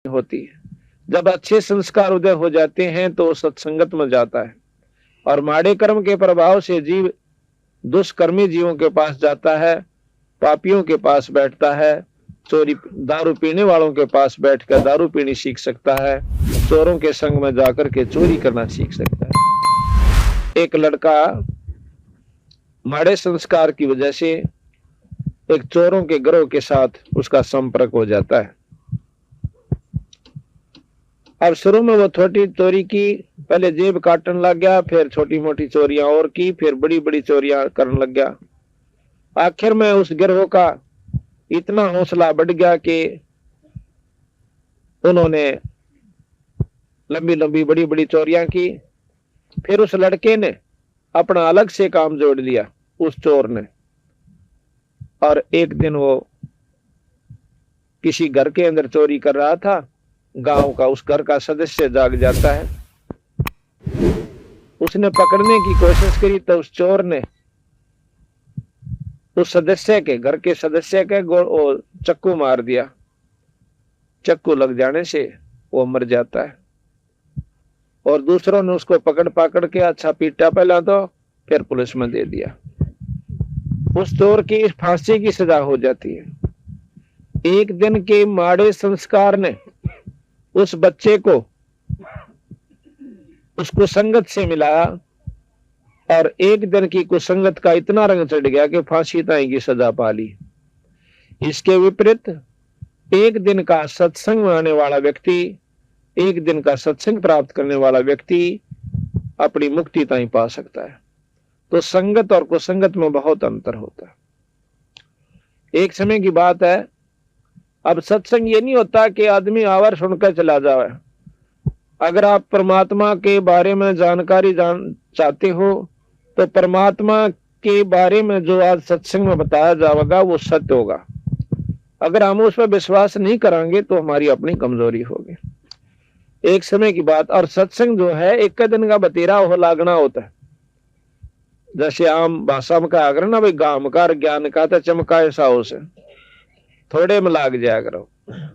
होती है। जब अच्छे संस्कार उदय हो जाते हैं तो सत्संगत में जाता है, और माड़े कर्म के प्रभाव से जीव दुष्कर्मी जीवों के पास जाता है, पापियों के पास बैठता है, चोरी दारू पीने वालों के पास बैठकर दारू पीनी सीख सकता है, चोरों के संग में जाकर के चोरी करना सीख सकता है। एक लड़का माड़े संस्कार की वजह से एक चोरों के गिरोह के साथ उसका संपर्क हो जाता है। अब शुरू में वो छोटी चोरी की, पहले जेब काटने लग गया, फिर छोटी मोटी चोरियां और की, फिर बड़ी बड़ी चोरियां करने लग गया। आखिर में उस गिरोह का इतना हौसला बढ़ गया कि उन्होंने लंबी लंबी बड़ी बड़ी चोरियां की। फिर उस लड़के ने अपना अलग से काम जोड़ लिया, उस चोर ने, और एक दिन वो किसी घर के अंदर चोरी कर रहा था। गांव का उस घर का सदस्य जाग जाता है, उसने पकड़ने की कोशिश करी तो उस चोर ने उस सदस्य के, घर के सदस्य के चक्कू मार दिया। चक्कू लग जाने से वो मर जाता है, और दूसरों ने उसको पकड़ पकड़ के अच्छा पीटा पहला, तो फिर पुलिस में दे दिया। उस चोर की फांसी की सजा हो जाती है। एक दिन के माड़े संस्कार ने उस बच्चे को उस कुसंगत से मिलाया, और एक दिन की कुसंगत का इतना रंग चढ़ गया कि फांसी तक की सजा पा ली। इसके विपरीत एक दिन का सत्संग में आने वाला व्यक्ति, एक दिन का सत्संग प्राप्त करने वाला व्यक्ति अपनी मुक्ति तक पा सकता है। तो संगत और कुसंगत में बहुत अंतर होता है। एक समय की बात है, अब सत्संग ये नहीं होता कि आदमी आवर सुनकर चला जाए। अगर आप परमात्मा के बारे में जानकारी चाहते हो तो परमात्मा के बारे में जो आज सत्संग में बताया जाएगा वो सत्य होगा। अगर हम उस पर विश्वास नहीं करेंगे तो हमारी अपनी कमजोरी होगी। एक समय की बात, और सत्संग जो है एक दिन का बतेरा हो लागना होता है। जैसे आम भाषा में कहा ना भाई, गाम का ज्ञान का तो चमका ऐसा हो से थोड़े में लाग जाया करो,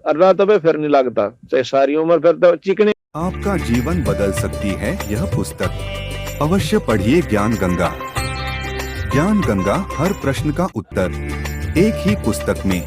अल्लाह तो फिर नहीं लगता, चाहे सारी उम्र फिर तो चिकने। आपका जीवन बदल सकती है यह पुस्तक। अवश्य पढ़िए ज्ञान गंगा। ज्ञान गंगा, हर प्रश्न का उत्तर एक ही पुस्तक में।